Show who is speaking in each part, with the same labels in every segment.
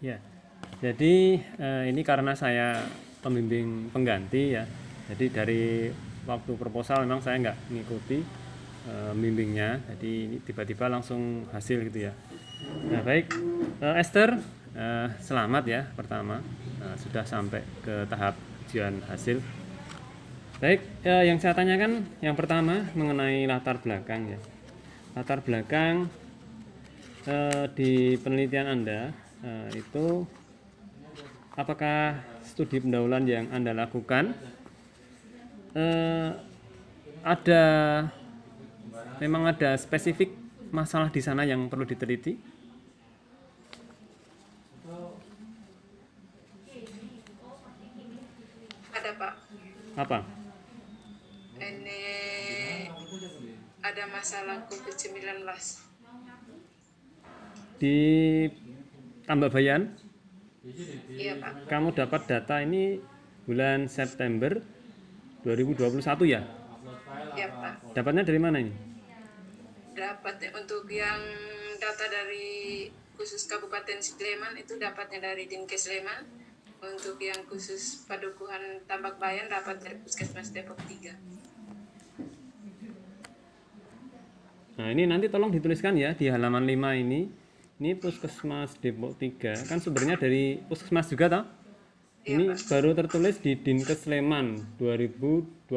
Speaker 1: Ya, jadi ini karena saya pembimbing pengganti ya. Jadi dari waktu proposal memang saya nggak mengikuti bimbingnya. Jadi ini tiba-tiba langsung hasil gitu ya. Nah baik, Esther, selamat ya pertama sudah sampai ke tahap ujian hasil. Baik, yang saya tanyakan yang pertama mengenai latar belakang ya. Latar belakang di penelitian Anda itu apakah studi pendahuluan yang Anda lakukan memang ada spesifik masalah di sana yang perlu diteliti?
Speaker 2: Ada Pak.
Speaker 1: Apa?
Speaker 2: Ini ada masalah COVID-19.
Speaker 1: Di Tambabayan?
Speaker 2: Iya Pak.
Speaker 1: Kamu dapat data ini bulan September 2021 ya?
Speaker 2: Iya Pak.
Speaker 1: Dapatnya dari mana ini?
Speaker 2: Dapat untuk yang data dari khusus Kabupaten Sleman itu dapatnya dari Dinkes Sleman. Untuk yang khusus Padukuhan Tambak Bayan dapat dari Puskesmas Depok 3.
Speaker 1: Nah ini nanti tolong dituliskan ya di halaman 5 ini. Ini Puskesmas Depok 3 kan sumbernya dari Puskesmas juga toh? Ini baru tertulis di Dinkes Sleman 2021.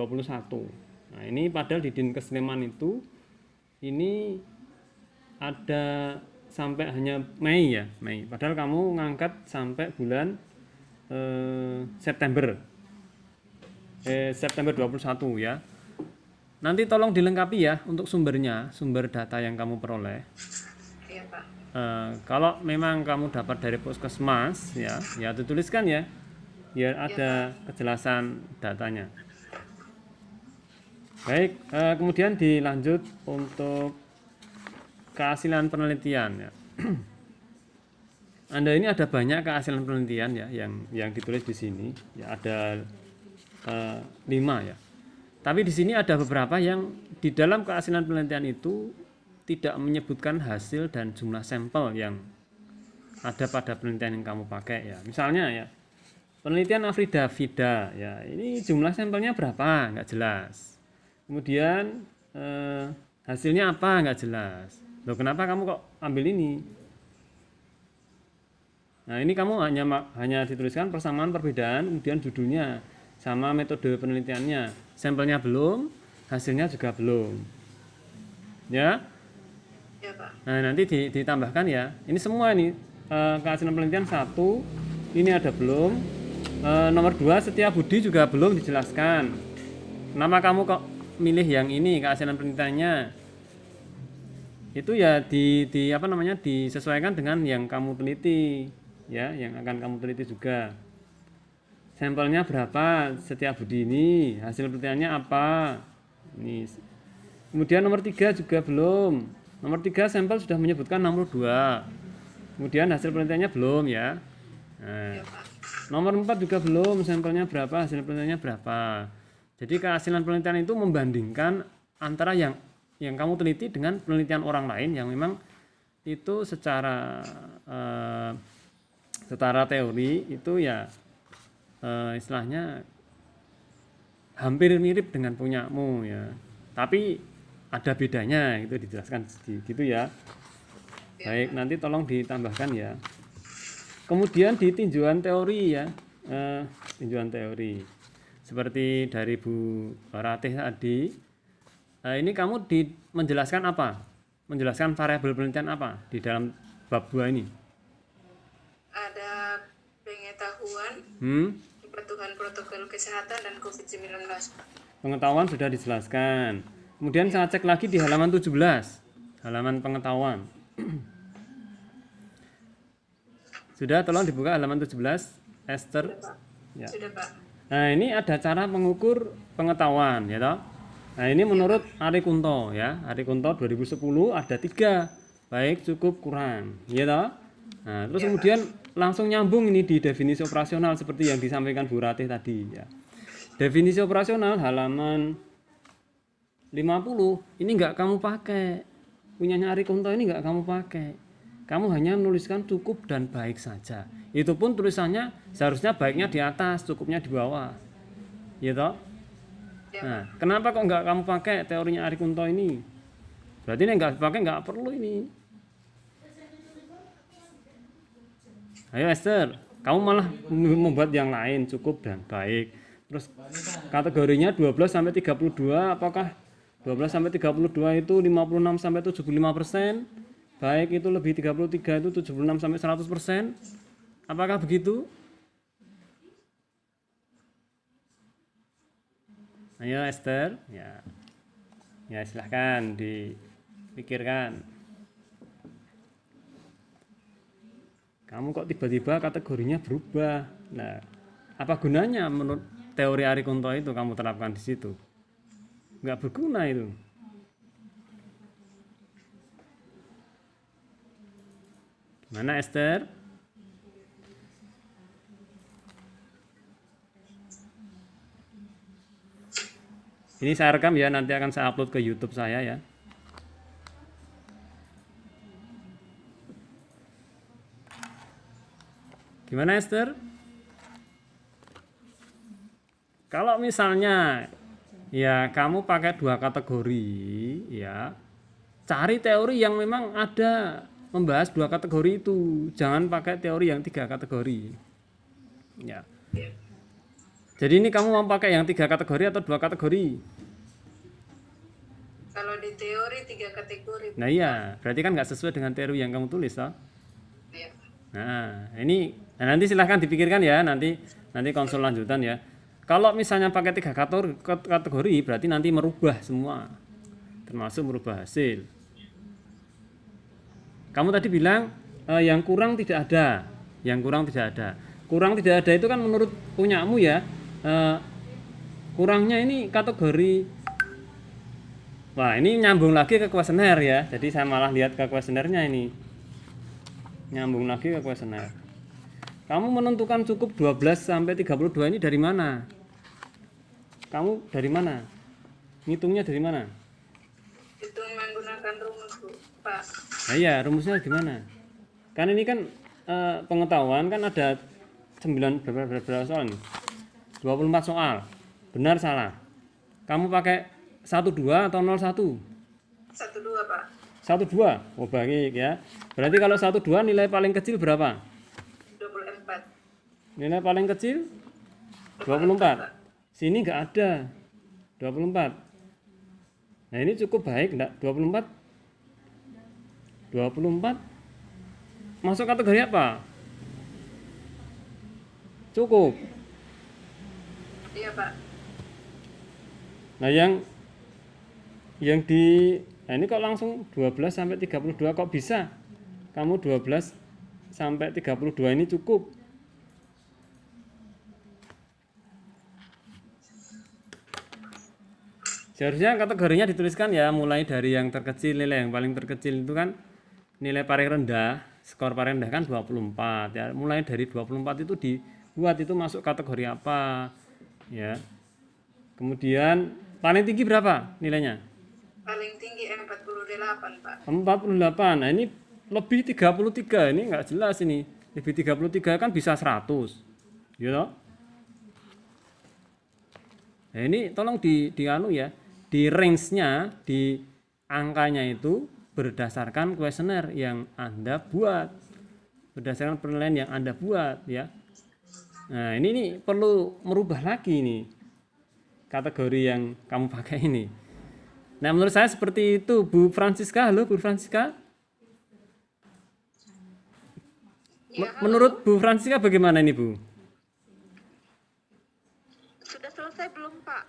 Speaker 1: Nah ini padahal di Dinkes Sleman itu ini ada sampai hanya Mei ya, Mei. Padahal kamu ngangkat sampai bulan September 21 ya. Nanti tolong dilengkapi ya untuk sumbernya, sumber data yang kamu peroleh.
Speaker 2: Iya Pak.
Speaker 1: Kalau memang kamu dapat dari Puskesmas ya dituliskan ya, biar ada kejelasan datanya. Baik, kemudian dilanjut untuk kehasilan penelitian ya. Anda ini ada banyak kehasilan penelitian ya yang ditulis di sini ya, ada 5 ya. Tapi di sini ada beberapa yang di dalam kehasilan penelitian itu tidak menyebutkan hasil dan jumlah sampel yang ada pada penelitian yang kamu pakai ya. Misalnya ya, penelitian Afrida Vida ya, ini jumlah sampelnya berapa? Nggak jelas. Kemudian hasilnya apa? Nggak jelas. Loh, kenapa kamu kok ambil ini? Nah ini kamu hanya dituliskan persamaan perbedaan, kemudian judulnya sama metode penelitiannya, sampelnya belum, hasilnya juga belum, ya.
Speaker 2: Iya Pak.
Speaker 1: Nah nanti ditambahkan ya, ini semua ini kehasilan penelitian 1, ini ada belum, nomor 2 Setia Budi juga belum dijelaskan. Kenapa kamu kok milih yang ini kehasilan penelitiannya? Itu ya disesuaikan dengan yang kamu teliti. Ya, yang akan kamu teliti juga. Sampelnya berapa Setia Budi ini, hasil penelitiannya apa? Ini. Kemudian nomor 3 juga belum. Nomor 3 sampel sudah menyebutkan 62. Kemudian hasil penelitiannya belum ya. Nah, nomor 4 juga belum, sampelnya berapa, hasil penelitiannya berapa. Jadi kehasilan penelitian itu membandingkan antara yang kamu teliti dengan penelitian orang lain yang memang itu secara teori itu ya istilahnya hampir mirip dengan punyamu ya, tapi ada bedanya, itu dijelaskan gitu ya. Baik, nanti tolong ditambahkan ya. Kemudian di tinjauan teori ya, tinjauan teori seperti dari Bu Ratih tadi, ini kamu menjelaskan apa? Menjelaskan variabel penelitian apa di dalam bab 2 ini?
Speaker 2: Ada pengetahuan, kepatuhan protokol kesehatan dan COVID-19.
Speaker 1: Pengetahuan sudah dijelaskan. Kemudian saya cek lagi di halaman 17, halaman pengetahuan. Sudah, tolong dibuka halaman 17, Esther. Ya.
Speaker 2: Sudah Pak.
Speaker 1: Nah ini ada cara mengukur pengetahuan ya toh. Nah ini menurut Ari Kunto ya, Ari Kunto 2010 ada 3, baik, cukup, kurang ya toh. Nah terus kemudian langsung nyambung ini di definisi operasional seperti yang disampaikan Bu Ratih tadi ya. Definisi operasional halaman 50 ini enggak kamu pakai, punyanya Ari Kunto ini enggak kamu pakai. kamu hanya menuliskan cukup dan baik saja. Itu pun tulisannya seharusnya baiknya di atas, cukupnya di bawah. Ya toh?
Speaker 2: Ya,
Speaker 1: Nah, kenapa kok nggak kamu pakai teorinya Ari Kunto ini? Berarti ini nggak pakai, nggak perlu ini. Ayo Esther, kamu malah membuat yang lain cukup dan baik. Terus kategorinya 12 sampai 32, apakah 12 sampai 32 itu 56 sampai 75%? Baik itu lebih 33 itu 76 sampai 100%? Apakah begitu? Ayo Esther, ya. Ya silahkan dipikirkan. Kamu kok tiba-tiba kategorinya berubah. Nah, apa gunanya menurut teori Ari Kunto itu kamu terapkan di situ? Nggak berguna itu. Gimana Esther? Ini saya rekam ya, nanti akan saya upload ke YouTube saya ya. Gimana Esther? Kalau misalnya ya kamu pakai 2 kategori ya, cari teori yang memang ada membahas 2 kategori itu, jangan pakai teori yang 3 kategori ya. Jadi ini kamu mau pakai yang 3 kategori atau 2 kategori?
Speaker 2: kalau di teori 3 kategori.
Speaker 1: Nah iya, berarti kan nggak sesuai dengan teori yang kamu tulis toh.
Speaker 2: Ya.
Speaker 1: Nah ini, nah nanti silahkan dipikirkan ya, nanti konsul lanjutan ya. Kalau misalnya pakai 3 kategori berarti nanti merubah semua, termasuk merubah hasil. Kamu tadi bilang yang kurang tidak ada, yang kurang tidak ada. Kurang tidak ada itu kan menurut punyamu ya. Kurangnya ini kategori. Wah ini nyambung lagi ke kuesioner ya. Jadi saya malah lihat ke kuesionernya ini. Nyambung lagi ke kuesioner. Kamu menentukan cukup 12 sampai 32 ini dari mana? Kamu dari mana? Ngitungnya dari mana?
Speaker 2: Itu menggunakan rumus, Bu, Pak.
Speaker 1: Nah iya, rumusnya gimana? Kan ini kan pengetahuan kan ada 9 berapa soal nih? 24 soal. Benar salah? Kamu pakai 12 atau 01?
Speaker 2: 12, Pak.
Speaker 1: 12. Oh baik ya. Berarti kalau 12 nilai paling kecil berapa?
Speaker 2: 24.
Speaker 1: Nilai paling kecil 24. Sini nggak ada 24. Nah ini cukup baik enggak? 24 masuk kategori apa? Cukup.
Speaker 2: Iya, Pak.
Speaker 1: Nah yang di nah ini kok langsung 12 sampai 32 kok bisa? Kamu 12 sampai 32 ini cukup. Seharusnya kategorinya dituliskan ya mulai dari yang terkecil, nilai yang paling terkecil itu kan nilai paling rendah, skor paling rendah kan 24 ya. Mulai dari 24 itu dibuat itu masuk kategori apa ya. Kemudian paling tinggi berapa nilainya?
Speaker 2: Paling tinggi 48, Pak.
Speaker 1: 48. Nah, ini lebih 33. Ini enggak jelas ini. Lebih 33 kan bisa 100. You know? Nah, ini tolong anu ya. Di range-nya, di angkanya itu berdasarkan kuesioner yang Anda buat. Berdasarkan penilaian yang Anda buat ya. Nah, ini perlu merubah lagi nih kategori yang kamu pakai ini. Nah, menurut saya seperti itu, Bu Francisca. Halo, Bu Francisca.
Speaker 2: Ya,
Speaker 1: Menurut Bu Francisca bagaimana ini, Bu?
Speaker 3: Sudah selesai belum, Pak?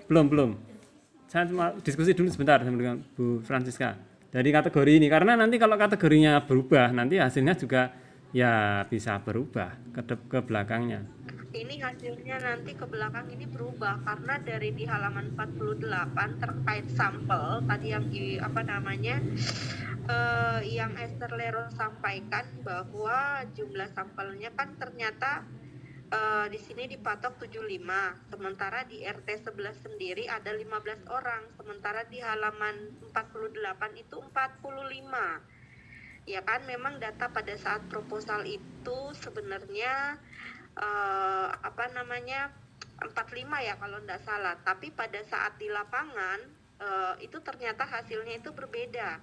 Speaker 1: Belum. Saya cuma diskusi dulu sebentar dengan Bu Francisca dari kategori ini, karena nanti kalau kategorinya berubah, nanti hasilnya juga ya bisa berubah ke belakangnya.
Speaker 3: Ini hasilnya nanti ke belakang ini berubah karena dari di halaman 48 terkait sampel tadi yang yang Esther Lero sampaikan bahwa jumlah sampelnya kan ternyata di sini dipatok 75, sementara di RT 11 sendiri ada 15 orang, sementara di halaman 48 itu 45. Ya kan, memang data pada saat proposal itu sebenarnya apa namanya 45 ya kalau tidak salah, tapi pada saat di lapangan itu ternyata hasilnya itu berbeda,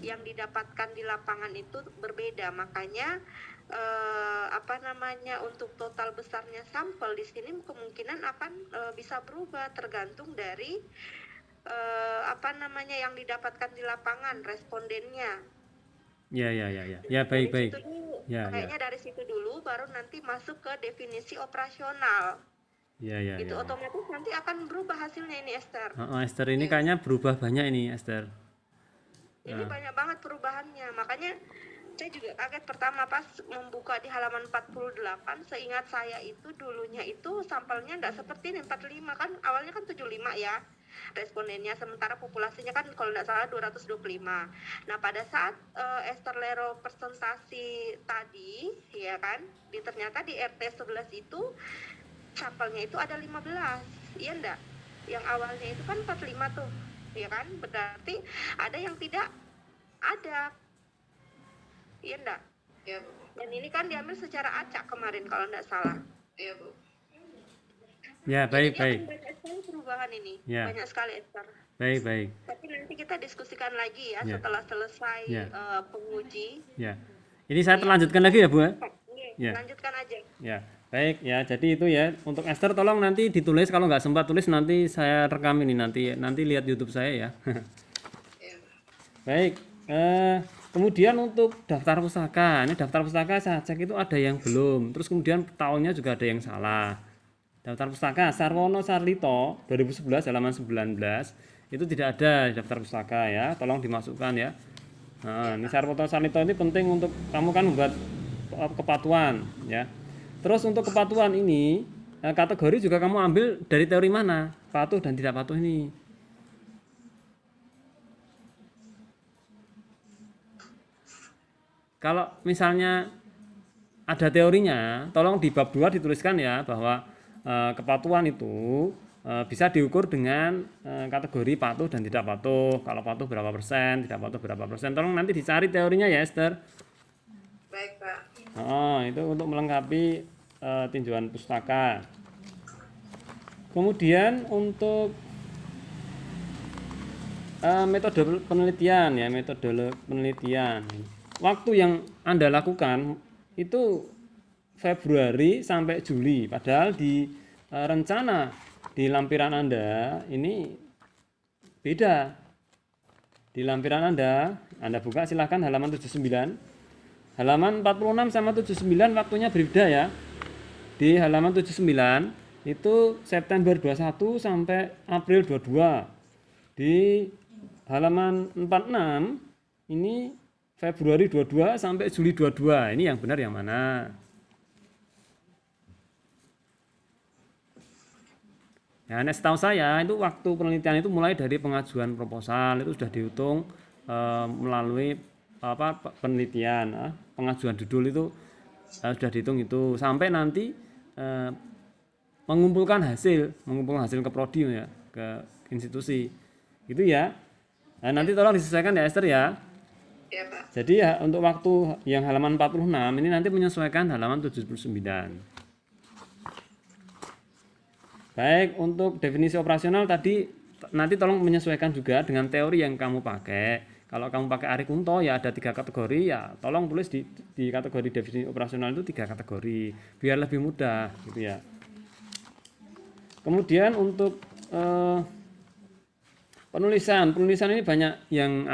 Speaker 3: yang didapatkan di lapangan itu berbeda, makanya apa namanya untuk total besarnya sampel di sini kemungkinan akan bisa berubah tergantung dari apa namanya yang didapatkan di lapangan respondennya.
Speaker 1: Ya, ya, ya, ya. Ya, baik, baik.
Speaker 3: Situ dulu,
Speaker 1: Ya, ya.
Speaker 3: kayaknya dari situ dulu baru nanti masuk ke definisi operasional.
Speaker 1: Ya, ya,
Speaker 3: Itu
Speaker 1: ya.
Speaker 3: otomatis nanti akan berubah hasilnya ini, Esther.
Speaker 1: Esther ini kayaknya berubah banyak ini, Esther.
Speaker 3: Ini banyak banget perubahannya. Makanya saya juga kaget pertama pas membuka di halaman 48. Seingat saya itu dulunya itu sampelnya nggak seperti ini 45 kan, awalnya kan 75 ya respondennya, sementara populasinya kan kalau nggak salah 225. Nah pada saat Esther Lero presentasi tadi ya kan, ternyata di RT 11 itu sampelnya itu ada 15, iya enggak? Yang awalnya itu kan 45 tuh, ya kan? Berarti ada yang tidak ada, iya enggak?
Speaker 2: Ya, Bu.
Speaker 3: Dan ini kan diambil secara acak kemarin kalau enggak salah.
Speaker 2: Iya, Bu.
Speaker 1: Ya, baik,
Speaker 3: Jadi
Speaker 1: baik.
Speaker 3: akan banyak sekali perubahan ini,
Speaker 1: Ya.
Speaker 3: banyak sekali Esther.
Speaker 1: Baik, baik.
Speaker 3: Tapi nanti kita diskusikan lagi ya
Speaker 1: Ya.
Speaker 3: setelah selesai
Speaker 1: Ya.
Speaker 3: penguji.
Speaker 1: Ya. Ini saya terlanjutkan lagi ya, Bu? Ya? Ya.
Speaker 3: Lanjutkan aja.
Speaker 1: Ya. Baik, ya. Jadi itu ya. Untuk Esther tolong nanti ditulis, kalau nggak sempat tulis nanti saya rekam ini nanti lihat YouTube saya ya.
Speaker 2: Ya.
Speaker 1: Baik. Kemudian untuk daftar pustaka, ini daftar pustaka saya cek itu ada yang belum. Terus kemudian tahunnya juga ada yang salah. Daftar pustaka Sarwono Sarlito 2011 halaman 19 itu tidak ada di daftar pustaka ya, tolong dimasukkan ya. Nah, ini Sarwono Sarlito ini penting untuk kamu kan membuat kepatuhan ya. Terus untuk kepatuhan ini kategori juga kamu ambil dari teori mana? Patuh dan tidak patuh ini. Kalau misalnya ada teorinya, tolong di bab 2 dituliskan ya bahwa kepatuhan itu bisa diukur dengan kategori patuh dan tidak patuh. Kalau patuh berapa persen, tidak patuh berapa persen. Tolong nanti dicari teorinya ya, Esther.
Speaker 2: Baik, Pak.
Speaker 1: Itu untuk melengkapi tinjauan pustaka. Kemudian untuk metode penelitian ya, metode penelitian. Waktu yang Anda lakukan itu Februari sampai Juli, padahal di rencana di lampiran Anda ini beda. Di lampiran Anda buka silahkan halaman 79. Halaman 46 sama 79 waktunya berbeda ya. Di halaman 79 itu September 21 sampai April 22. Di halaman 46 ini Februari 22 sampai Juli 22. Ini yang benar yang mana? Ya, setahu saya itu waktu penelitian itu mulai dari pengajuan proposal itu sudah dihitung melalui penelitian, pengajuan judul itu sudah dihitung itu sampai nanti mengumpulkan hasil ke prodi ya, ke institusi. Itu ya. Nah, nanti tolong disesuaikan ya Esther ya.
Speaker 2: Ya, Pak.
Speaker 1: Jadi ya untuk waktu yang halaman 46 ini nanti menyesuaikan halaman 79. Baik, untuk definisi operasional tadi nanti tolong menyesuaikan juga dengan teori yang kamu pakai. Kalau kamu pakai Ari Kunto ya ada 3 kategori ya, tolong tulis di kategori definisi operasional itu 3 kategori biar lebih mudah gitu ya. Kemudian untuk penulisan ini banyak yang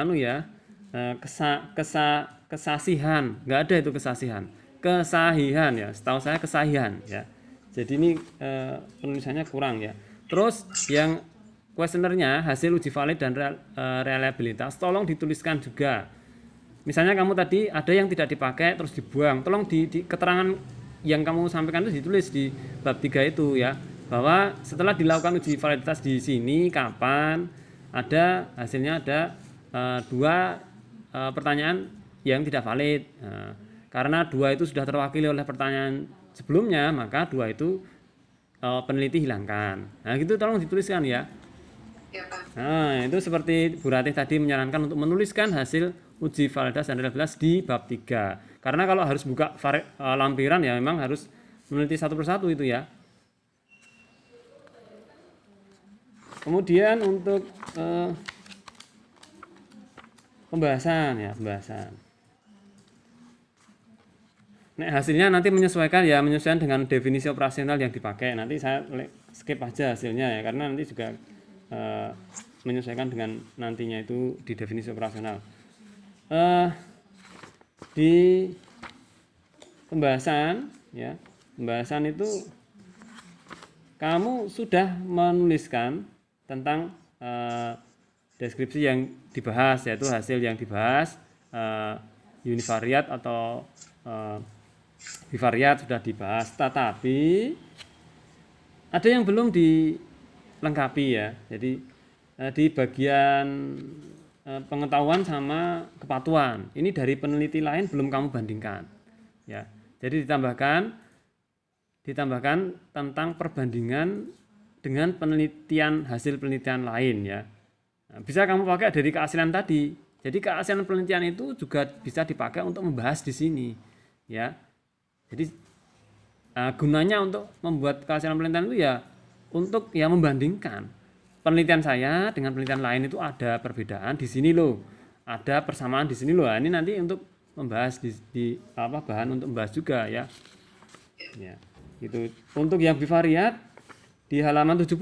Speaker 1: kesasihan, nggak ada itu kesahihan ya, setahu saya kesahihan ya. Jadi ini penulisannya kurang ya. Terus yang kuesionernya hasil uji valid dan reliabilitas tolong dituliskan juga. Misalnya kamu tadi ada yang tidak dipakai terus dibuang, tolong di keterangan yang kamu sampaikan itu ditulis di bab 3 itu ya, bahwa setelah dilakukan uji validitas di sini kapan ada hasilnya ada 2 pertanyaan yang tidak valid. Nah, karena 2 itu sudah terwakili oleh pertanyaan sebelumnya, maka 2 itu peneliti hilangkan. Nah, gitu tolong dituliskan ya.
Speaker 2: Ya, Pak.
Speaker 1: Nah, itu seperti Bu Ratih tadi menyarankan untuk menuliskan hasil uji validitas dan reliabilitas di bab 3. Karena kalau harus buka lampiran ya memang harus meneliti satu persatu itu ya. Kemudian untuk pembahasan. Nek hasilnya nanti menyesuaikan dengan definisi operasional yang dipakai. Nanti saya skip aja hasilnya ya, karena nanti juga menyesuaikan dengan nantinya itu di definisi operasional. Di pembahasan itu kamu sudah menuliskan tentang deskripsi yang dibahas, yaitu hasil yang dibahas, univariat atau bivariat sudah dibahas, tetapi ada yang belum dilengkapi ya. Jadi di bagian pengetahuan sama kepatuhan, ini dari peneliti lain belum kamu bandingkan ya. Jadi ditambahkan tentang perbandingan dengan hasil penelitian lain ya. Nah, bisa kamu pakai dari keaslian tadi. Jadi keaslian penelitian itu juga bisa dipakai untuk membahas di sini ya. Jadi gunanya untuk membuat keaslian penelitian itu ya untuk membandingkan penelitian saya dengan penelitian lain itu ada perbedaan di sini loh, ada persamaan di sini loh. Ini nanti untuk membahas bahan untuk membahas juga ya. Ya, gitu. Untuk yang bivariat di halaman 70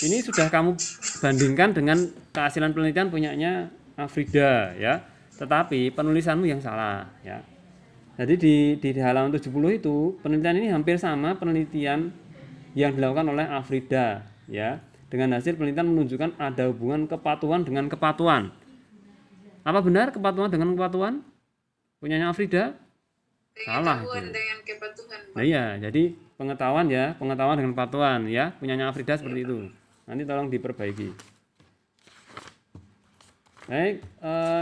Speaker 1: ini sudah kamu bandingkan dengan keaslian penelitian punyanya Afrida ya. Tetapi penulisanmu yang salah ya. Jadi di halaman 70 itu penelitian ini hampir sama penelitian yang dilakukan oleh Afrida ya. Dengan hasil penelitian menunjukkan ada hubungan kepatuhan dengan kepatuhan. Apa benar kepatuhan dengan kepatuhan? Punyanya Afrida? Salah itu.
Speaker 2: Dengan kepatuhan.
Speaker 1: Nah iya, jadi pengetahuan dengan kepatuhan ya, punyanya Afrida seperti itu. Nanti tolong diperbaiki. Baik,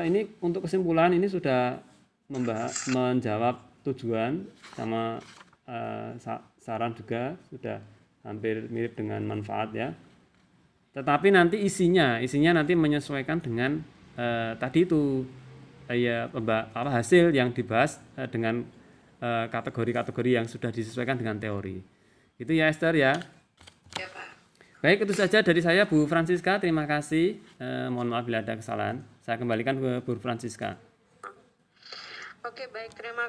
Speaker 1: ini untuk kesimpulan ini sudah menjawab tujuan sama saran juga sudah hampir mirip dengan manfaat ya. Tetapi nanti isinya nanti menyesuaikan dengan tadi itu hasil yang dibahas dengan kategori-kategori yang sudah disesuaikan dengan teori. Itu ya Esther ya.
Speaker 2: Ya Pak.
Speaker 1: Baik, itu saja dari saya Bu Francisca. Terima kasih. Mohon maaf bila ada kesalahan. Saya kembalikan ke Bu Francisca.
Speaker 3: Oke, baik, terima